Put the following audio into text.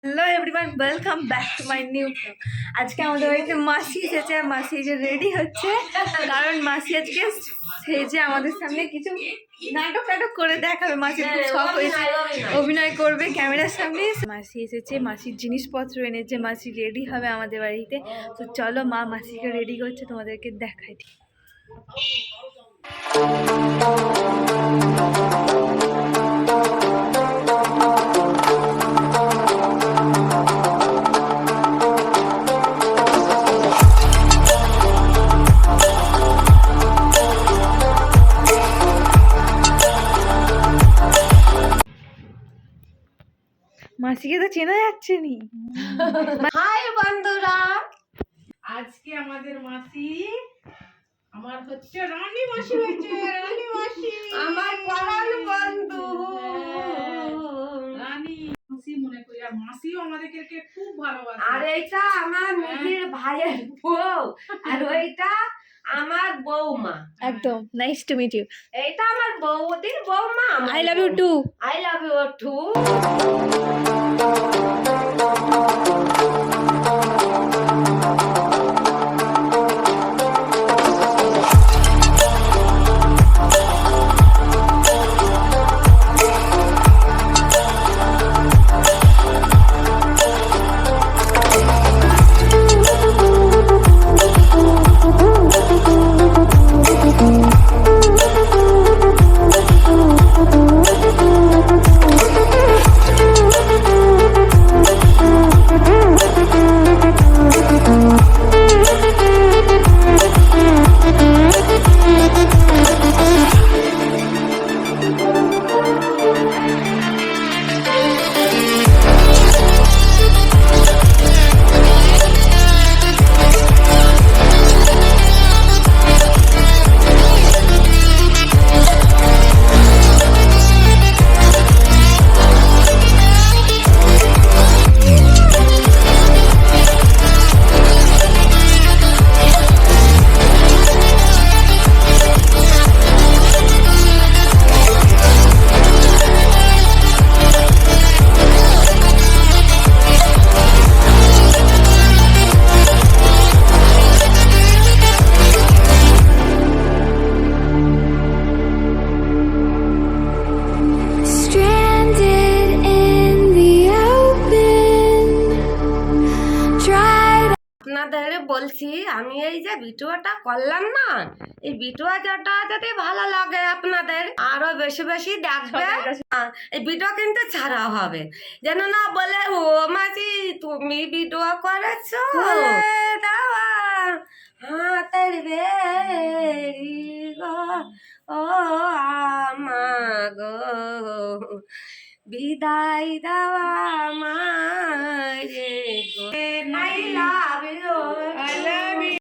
Hello everyone, welcome back to my new blog. আজকে আমাদের বাড়িতে মাসি এসেছে আর মাসি যে রেডি হচ্ছে, কারণ মাসি আজকে সেজে আমাদের সামনে কিছু নাটক করে দেখাবে। মাসির খুব শখ হয়েছে, অভিনয় করবে ক্যামেরার সামনে। মাসি এসেছে, মাসির জিনিসপত্র এনেছে, মাসি রেডি হবে আমাদের বাড়িতে। তো চলো, মা মাসিকে রেডি করছে, তোমাদেরকে দেখাই। মাসিকে তো চেনা যাচ্ছে নি। হাই বন্ধুরা, আজকে আমাদের মাসি আমার হচ্ছে রানী মাসি হয়েছে। রানী মাসি আমার পরাণ বন্ধু। রানী মাসি মনে করি, আর মাসিও আমাদেরকে খুব ভালোবাসে। আর এইটা আমার নিজের ভাইয়ের বউ, আর ওইটা আমার বৌমা। একদম নাইস টু মিট ইউ। এইটা আমার বৌদির বৌমা। I love you too. I love you too. আপনাদের বলছি, আমি এই যে ভিডিওটা করলাম না, এই ভিডিওটা যদি ভালো লাগে আপনাদের, আরো বেশি বেশি দেখবে। এই ভিডিও কিন্তু ছাড়া হবে, যেন না বলে ও মাঝি তুমি ভিডিও করেছো দেওয়া হাতের বেরি গো, ও আমা গো বিদায় দেওয়া